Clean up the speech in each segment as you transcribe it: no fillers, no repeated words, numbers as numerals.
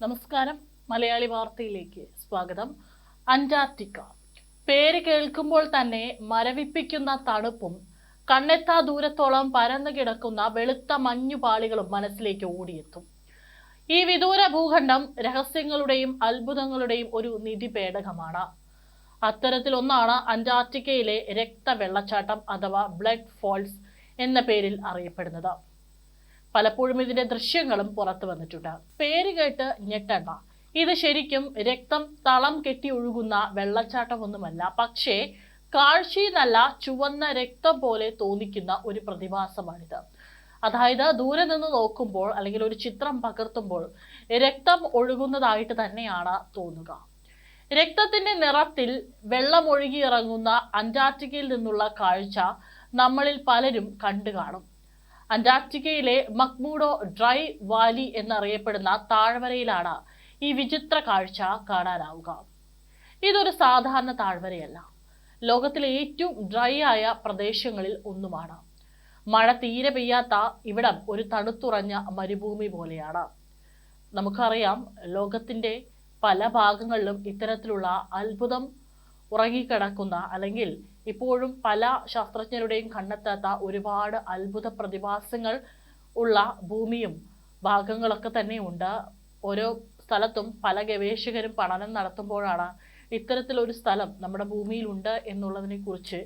നമസ്കാരം. മലയാളി വാർത്തയിലേക്ക് സ്വാഗതം. അന്റാർട്ടിക്ക പേര് കേൾക്കുമ്പോൾ തന്നെ മരവിപ്പിക്കുന്ന തണുപ്പും കണ്ണെത്താ ദൂരത്തോളം പരന്നു കിടക്കുന്ന വെളുത്ത മഞ്ഞുപാളികളും മനസ്സിലേക്ക് ഓടിയെത്തും. ഈ വിദൂര ഭൂഖണ്ഡം രഹസ്യങ്ങളുടെയും അത്ഭുതങ്ങളുടെയും ഒരു നിധിപേടകമാണ്. അത്തരത്തിലൊന്നാണ് അന്റാർട്ടിക്കയിലെ രക്തവെള്ളച്ചാട്ടം അഥവാ ബ്ലഡ് ഫോൾസ് എന്ന പേരിൽ അറിയപ്പെടുന്നത്. പലപ്പോഴും ഇതിന്റെ ദൃശ്യങ്ങളും പുറത്തു വന്നിട്ടുണ്ട്. പേര് കേട്ട് ഞെട്ടണ്ട, ഇത് ശരിക്കും രക്തം തളം കെട്ടി ഒഴുകുന്ന വെള്ളച്ചാട്ടമൊന്നുമല്ല. പക്ഷേ കാഴ്ചയിൽ നല്ല ചുവന്ന രക്തം പോലെ തോന്നിക്കുന്ന ഒരു പ്രതിഭാസമാണിത്. അതായത് ദൂരെ നിന്ന് നോക്കുമ്പോൾ അല്ലെങ്കിൽ ഒരു ചിത്രം പകർത്തുമ്പോൾ രക്തം ഒഴുകുന്നതായിട്ട് തന്നെയാണ് തോന്നുക. രക്തത്തിന്റെ നിറത്തിൽ വെള്ളം ഒഴുകിയിറങ്ങുന്ന അന്റാർട്ടിക്കയിൽ നിന്നുള്ള കാഴ്ച നമ്മളിൽ പലരും കണ്ടു കാണും. അന്റാർട്ടിക്കയിലെ മക്മുർഡോ ഡ്രൈ വാലി എന്നറിയപ്പെടുന്ന താഴ്വരയിലാണ് ഈ വിചിത്ര കാഴ്ച കാണാനാവുക. ഇതൊരു സാധാരണ താഴ്വരയല്ല, ലോകത്തിലെ ഏറ്റവും ഡ്രൈ ആയ പ്രദേശങ്ങളിൽ ഒന്നുമാണ്. മഴ തീരെ പെയ്യാത്ത ഇവിടം ഒരു തണുത്തുറഞ്ഞ മരുഭൂമി പോലെയാണ്. നമുക്കറിയാം, ലോകത്തിന്റെ പല ഭാഗങ്ങളിലും ഇത്തരത്തിലുള്ള അത്ഭുതം ഉറങ്ങിക്കിടക്കുന്ന അല്ലെങ്കിൽ ഇപ്പോഴും പല ശാസ്ത്രജ്ഞരുടെയും കണ്ടെത്താത്ത ഒരുപാട് അത്ഭുത പ്രതിഭാസങ്ങൾ ഉള്ള ഭൂമിയും ഭാഗങ്ങളൊക്കെ തന്നെ ഉണ്ട്. ഓരോ സ്ഥലത്തും പല ഗവേഷകരും പഠനം നടത്തുമ്പോഴാണ് ഇത്തരത്തിലൊരു സ്ഥലം നമ്മുടെ ഭൂമിയിലുണ്ട് എന്നുള്ളതിനെ കുറിച്ച്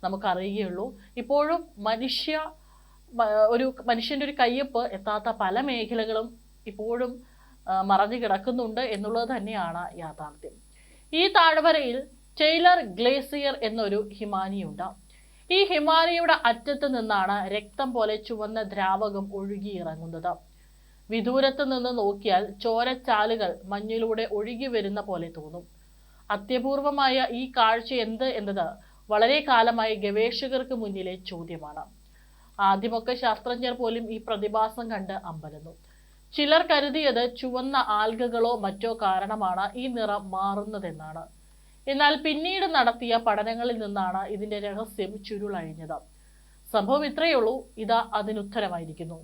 നമുക്കറിയുകയുള്ളൂ. ഇപ്പോഴും മനുഷ്യന്റെ ഒരു കയ്യൊപ്പ് എത്താത്ത പല മേഖലകളും ഇപ്പോഴും മറഞ്ഞു കിടക്കുന്നുണ്ട് എന്നുള്ളത് തന്നെയാണ് യാഥാർത്ഥ്യം. ഈ താഴ്വരയിൽ ടൈലർ ഗ്ലേസിയർ എന്നൊരു ഹിമാനിയുണ്ട്. ഈ ഹിമാനിയുടെ അറ്റത്ത് നിന്നാണ് രക്തം പോലെ ചുവന്ന ദ്രാവകം ഒഴുകിയിറങ്ങുന്നത്. വിദൂരത്ത് നിന്ന് നോക്കിയാൽ ചോരച്ചാലുകൾ മഞ്ഞിലൂടെ ഒഴുകി വരുന്ന പോലെ തോന്നും. അത്യപൂർവമായ ഈ കാഴ്ച എന്ത് എന്നത് വളരെ കാലമായി ഗവേഷകർക്ക് മുന്നിലെ ചോദ്യമാണ്. ആദ്യമൊക്കെ ശാസ്ത്രജ്ഞർ പോലും ഈ പ്രതിഭാസം കണ്ട് അമ്പരന്നു. ചിലർ കരുതിയത് ചുവന്ന ആൽഗകളോ മറ്റോ കാരണമാണ് ഈ നിറം മാറുന്നതെന്നാണ്. എന്നാൽ പിന്നീട് നടത്തിയ പഠനങ്ങളിൽ നിന്നാണ് ഇതിന്റെ രഹസ്യം ചുരുളഴിഞ്ഞത്. സംഭവം ഇത്രയേ ഉള്ളൂ, ഇതാ അതിനുത്തരമായിരിക്കുന്നു.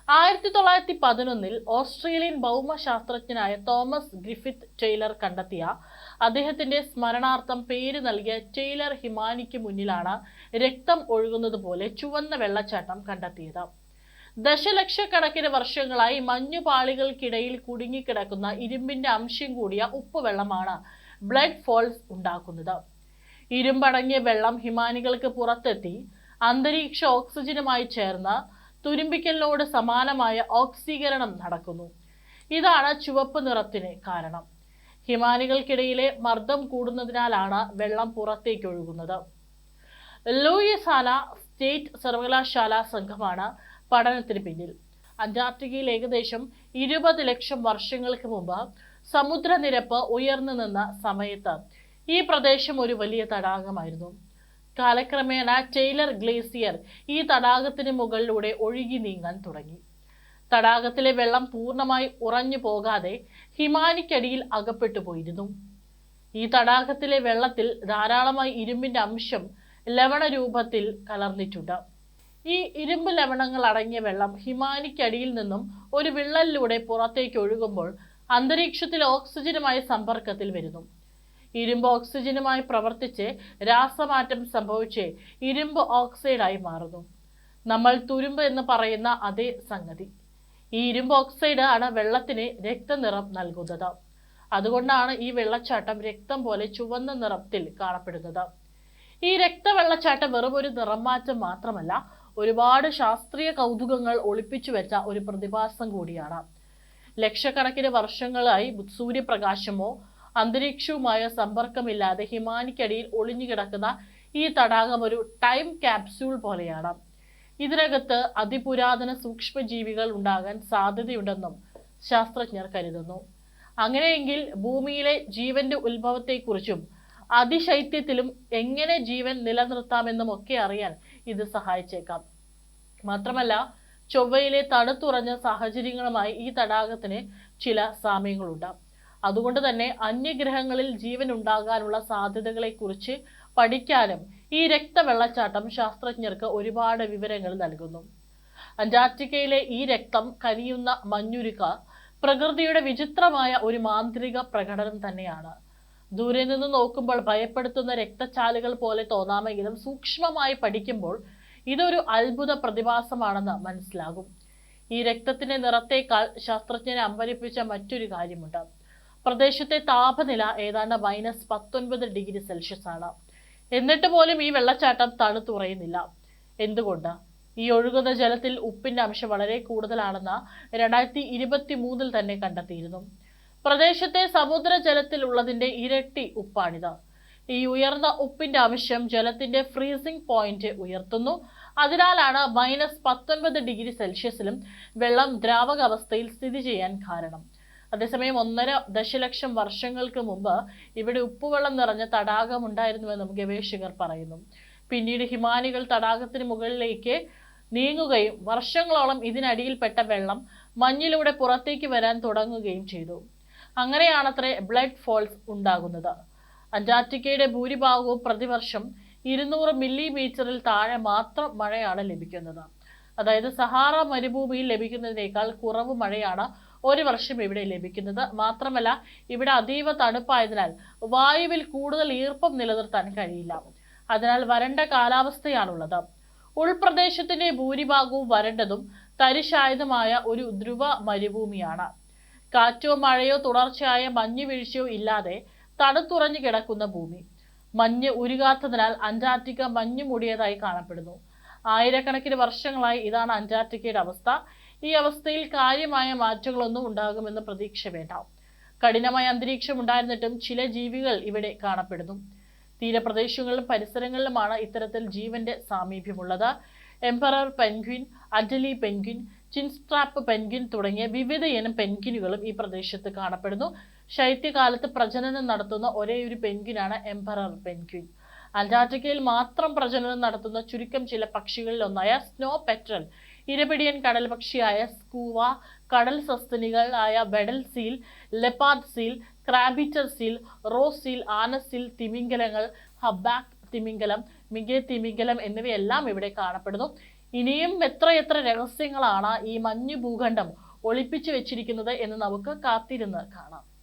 1911 ഓസ്ട്രേലിയൻ ഭൗമശാസ്ത്രജ്ഞനായ തോമസ് ഗ്രിഫിത്ത് ടൈലർ കണ്ടെത്തിയ അദ്ദേഹത്തിന്റെ സ്മരണാർത്ഥം പേര് നൽകിയ ടൈലർ ഹിമാനിക്ക് മുന്നിലാണ് രക്തം ഒഴുകുന്നത് പോലെ ചുവന്ന വെള്ളച്ചാട്ടം കണ്ടെത്തിയത്. ദശലക്ഷക്കണക്കിന് വർഷങ്ങളായി മഞ്ഞുപാളികൾക്കിടയിൽ കുടുങ്ങിക്കിടക്കുന്ന ഇരുമ്പിന്റെ അംശം കൂടിയ ഉപ്പുവെള്ളമാണ് ബ്ലഡ് ഫോൾസ് ഉണ്ടാക്കുന്നത്. ഇരുമ്പടങ്ങിയ വെള്ളം ഹിമാനികൾക്ക് പുറത്തെത്തി അന്തരീക്ഷ ഓക്സിജനുമായി ചേർന്ന് തുരുമ്പിക്കലിനോട് സമാനമായ ഓക്സീകരണം നടക്കുന്നു. ഇതാണ് ചുവപ്പ് നിറത്തിന് കാരണം. ഹിമാനികൾക്കിടയിലെ മർദ്ദം കൂടുന്നതിനാലാണ് വെള്ളം പുറത്തേക്ക് ഒഴുകുന്നത്. ലൂയിസാന സ്റ്റേറ്റ് സർവകലാശാല സംഘമാണ് പഠനത്തിന് പിന്നിൽ. അന്റാർട്ടിക്കയിൽ ഏകദേശം 20 ലക്ഷം വർഷങ്ങൾക്ക് മുമ്പ് സമുദ്രനിരപ്പ് ഉയർന്നു നിന്ന സമയത്ത് ഈ പ്രദേശം ഒരു വലിയ തടാകമായിരുന്നു. കാലക്രമേണ ടൈലർ ഗ്ലേസിയർ ഈ തടാകത്തിന് മുകളിലൂടെ ഒഴുകി നീങ്ങാൻ തുടങ്ങി. തടാകത്തിലെ വെള്ളം പൂർണ്ണമായി ഉറഞ്ഞു പോകാതെ ഹിമാനിക്കടിയിൽ അകപ്പെട്ടു പോയിരുന്നു. ഈ തടാകത്തിലെ വെള്ളത്തിൽ ധാരാളമായി ഇരുമ്പിന്റെ അംശം ലവണ രൂപത്തിൽ കലർന്നിട്ടുണ്ട്. ഈ ഇരുമ്പ് ലവണങ്ങൾ അടങ്ങിയ വെള്ളം ഹിമാനിക്കടിയിൽ നിന്നും ഒരു വിള്ളലിലൂടെ പുറത്തേക്ക് ഒഴുകുമ്പോൾ അന്തരീക്ഷത്തിൽ ഓക്സിജനുമായി സമ്പർക്കത്തിൽ വരുന്നു. ഇരുമ്പ് ഓക്സിജനുമായി പ്രവർത്തിച്ച് രാസമാറ്റം സംഭവിച്ച് ഇരുമ്പ് ഓക്സൈഡായി മാറുന്നു. നമ്മൾ തുരുമ്പ് എന്ന് പറയുന്ന അതേ സംഗതി. ഈ ഇരുമ്പ് ഓക്സൈഡ് ആണ് വെള്ളത്തിന് രക്തനിറം നൽകുന്നത്. അതുകൊണ്ടാണ് ഈ വെള്ളച്ചാട്ടം രക്തം പോലെ ചുവന്ന നിറത്തിൽ കാണപ്പെടുന്നത്. ഈ രക്തവെള്ളച്ചാട്ടം വെറും ഒരു നിറം മാറ്റം മാത്രമല്ല, ഒരുപാട് ശാസ്ത്രീയ കൗതുകങ്ങൾ ഒളിപ്പിച്ചു വെച്ച ഒരു പ്രതിഭാസം കൂടിയാണ്. ലക്ഷക്കണക്കിന് വർഷങ്ങളായി സൂര്യപ്രകാശമോ അന്തരീക്ഷവുമായ സമ്പർക്കമില്ലാതെ ഹിമാനിക്കടിയിൽ ഒളിഞ്ഞുകിടക്കുന്ന ഈ തടാകം ഒരു ടൈം ക്യാപ്സ്യൂൾ പോലെയാണ്. ഇതിനകത്ത് അതിപുരാതന സൂക്ഷ്മജീവികൾ ഉണ്ടാകാൻ സാധ്യതയുണ്ടെന്നും ശാസ്ത്രജ്ഞർ കരുതുന്നു. അങ്ങനെയെങ്കിൽ ഭൂമിയിലെ ജീവന്റെ ഉത്ഭവത്തെക്കുറിച്ചും അതിശൈത്യത്തിലും എങ്ങനെ ജീവൻ നിലനിർത്താമെന്നും ഒക്കെ അറിയാൻ ഇത് സഹായിച്ചേക്കാം. മാത്രമല്ല, ചൊവ്വയിലെ തണുത്തുറഞ്ഞ സാഹചര്യങ്ങളുമായി ഈ തടാകത്തിന് ചില സാമ്യങ്ങളുണ്ട്. അതുകൊണ്ട് തന്നെ അന്യഗ്രഹങ്ങളിൽ ജീവൻ ഉണ്ടാകാനുള്ള സാധ്യതകളെ കുറിച്ച് പഠിക്കാനും ഈ രക്തവെള്ളച്ചാട്ടം ശാസ്ത്രജ്ഞർക്ക് ഒരുപാട് വിവരങ്ങൾ നൽകുന്നു. അന്റാർട്ടിക്കയിലെ ഈ രക്തം കനിയുന്ന മഞ്ഞുരുക പ്രകൃതിയുടെ വിചിത്രമായ ഒരു മാന്ത്രിക പ്രകടനം തന്നെയാണ്. ദൂരെ നിന്ന് നോക്കുമ്പോൾ ഭയപ്പെടുത്തുന്ന രക്തച്ചാലുകൾ പോലെ തോന്നാമെങ്കിലും സൂക്ഷ്മമായി പഠിക്കുമ്പോൾ ഇതൊരു അത്ഭുത പ്രതിഭാസമാണെന്ന് മനസ്സിലാകും. ഈ രക്തത്തിന്റെ നിറത്തേക്കാൾ ശാസ്ത്രജ്ഞനെ അമ്പരിപ്പിച്ച മറ്റൊരു കാര്യമുണ്ട്. പ്രദേശത്തെ താപനില ഏതാണ്ട് -19 ആണ്. എന്നിട്ട് പോലും ഈ വെള്ളച്ചാട്ടം തണുത്തുറയുന്നില്ല. എന്തുകൊണ്ട്? ഈ ഒഴുകുന്ന ജലത്തിൽ ഉപ്പിന്റെ അംശം വളരെ കൂടുതലാണെന്ന് 2023 തന്നെ കണ്ടെത്തിയിരുന്നു. പ്രദേശത്തെ സമുദ്രജലത്തിൽ ഉള്ളതിന്റെ ഇരട്ടി ഉപ്പാണിത്. ഈ ഉയർന്ന ഉപ്പിന്റെ അംശം ജലത്തിന്റെ ഫ്രീസിംഗ് പോയിന്റ് ഉയർത്തുന്നു. അതിനാലാണ് -19 വെള്ളം ദ്രാവക അവസ്ഥയിൽ സ്ഥിതി ചെയ്യാൻ കാരണം. അതേസമയം 1.5 ദശലക്ഷം വർഷങ്ങൾക്ക് മുമ്പ് ഇവിടെ ഉപ്പുവെള്ളം നിറഞ്ഞ തടാകം ഉണ്ടായിരുന്നുവെന്നും ഗവേഷകർ പറയുന്നു. പിന്നീട് ഹിമാനികൾ തടാകത്തിന് മുകളിലേക്ക് നീങ്ങുകയും വർഷങ്ങളോളം ഇതിനടിയിൽപ്പെട്ട വെള്ളം മഞ്ഞിലൂടെ പുറത്തേക്ക് വരാൻ തുടങ്ങുകയും ചെയ്തു. അങ്ങനെയാണത്രേ ബ്ലഡ് ഫോൾസ് ഉണ്ടാകുന്നത്. അന്റാർട്ടിക്കയുടെ ഭൂരിഭാഗവും പ്രതിവർഷം 200 മില്ലിമീറ്ററിൽ താഴെ മാത്രം മഴയാണ് ലഭിക്കുന്നത്. അതായത് സഹാറ മരുഭൂമിയിൽ ലഭിക്കുന്നതിനേക്കാൾ കുറവ് മഴയാണ് ഒരു വർഷം ഇവിടെ ലഭിക്കുന്നത്. മാത്രമല്ല ഇവിടെ അതീവ തണുപ്പായതിനാൽ വായുവിൽ കൂടുതൽ ഈർപ്പം നിലനിർത്താൻ കഴിയില്ല. അതിനാൽ വരണ്ട കാലാവസ്ഥയാണുള്ളത്. ഉൾപ്രദേശത്തിന്റെ ഭൂരിഭാഗവും വരണ്ടതും തരിശായതുമായ ഒരു ധ്രുവ മരുഭൂമിയാണ്. കാറ്റോ മഴയോ തുടർച്ചയായ മഞ്ഞുവീഴ്ചയോ ഇല്ലാതെ തണുത്തുറഞ്ഞു കിടക്കുന്ന ഭൂമി. മഞ്ഞ് ഉരുകാത്തതിനാൽ അന്റാർട്ടിക്ക മഞ്ഞു മൂടിയതായി കാണപ്പെടുന്നു. ആയിരക്കണക്കിന് വർഷങ്ങളായി ഇതാണ് അന്റാർട്ടിക്കയുടെ അവസ്ഥ. ഈ അവസ്ഥയിൽ കാര്യമായ മാറ്റങ്ങളൊന്നും ഉണ്ടാകുമെന്ന് പ്രതീക്ഷ വേണ്ട. കഠിനമായ അന്തരീക്ഷം ഉണ്ടായിരുന്നിട്ടും ചില ജീവികൾ ഇവിടെ കാണപ്പെടുന്നു. തീരപ്രദേശങ്ങളിലും പരിസരങ്ങളിലുമാണ് ഇത്തരത്തിൽ ജീവന്റെ സാമീപ്യമുള്ളത്. എംപറർ പെൻഗ്വിൻ, അഡലി പെൻഗ്വിൻ, ചിൻസ്ട്രാപ്പ് പെൻഗ്വിൻ തുടങ്ങിയ വിവിധ ഇനം പെൻഗ്വിനുകളും ഈ പ്രദേശത്ത് കാണപ്പെടുന്നു. ശൈത്യകാലത്ത് പ്രജനനം നടത്തുന്ന ഒരേയൊരു പെൻഗ്വിനാണ് എംപറർ പെൻഗ്വിൻ. അന്റാർട്ടിക്കയിൽ മാത്രം പ്രജനനം നടത്തുന്ന ചുരുക്കം ചില പക്ഷികളിൽ ഒന്നായ സ്നോ പെട്രൽ, ഇരപിടിയൻ കടൽ പക്ഷിയായ സ്കൂവ, കടൽ സസ്തനികളായ Weddell seal, leopard seal, crabeater seal, Ross seal, ആനസീൽ, തിമിംഗലങ്ങൾ, ഹബാക്ക് തിമിംഗലം, മിഗെ തിമിംഗലം എന്നിവയെല്ലാം ഇവിടെ കാണപ്പെടുന്നു. ഇനിയും എത്രയെത്ര രഹസ്യങ്ങളാണ് ഈ മഞ്ഞു ഭൂഖണ്ഡം ഒളിപ്പിച്ചു വെച്ചിരിക്കുന്നത് എന്ന് നമുക്ക് കാത്തിരുന്ന് കാണാം.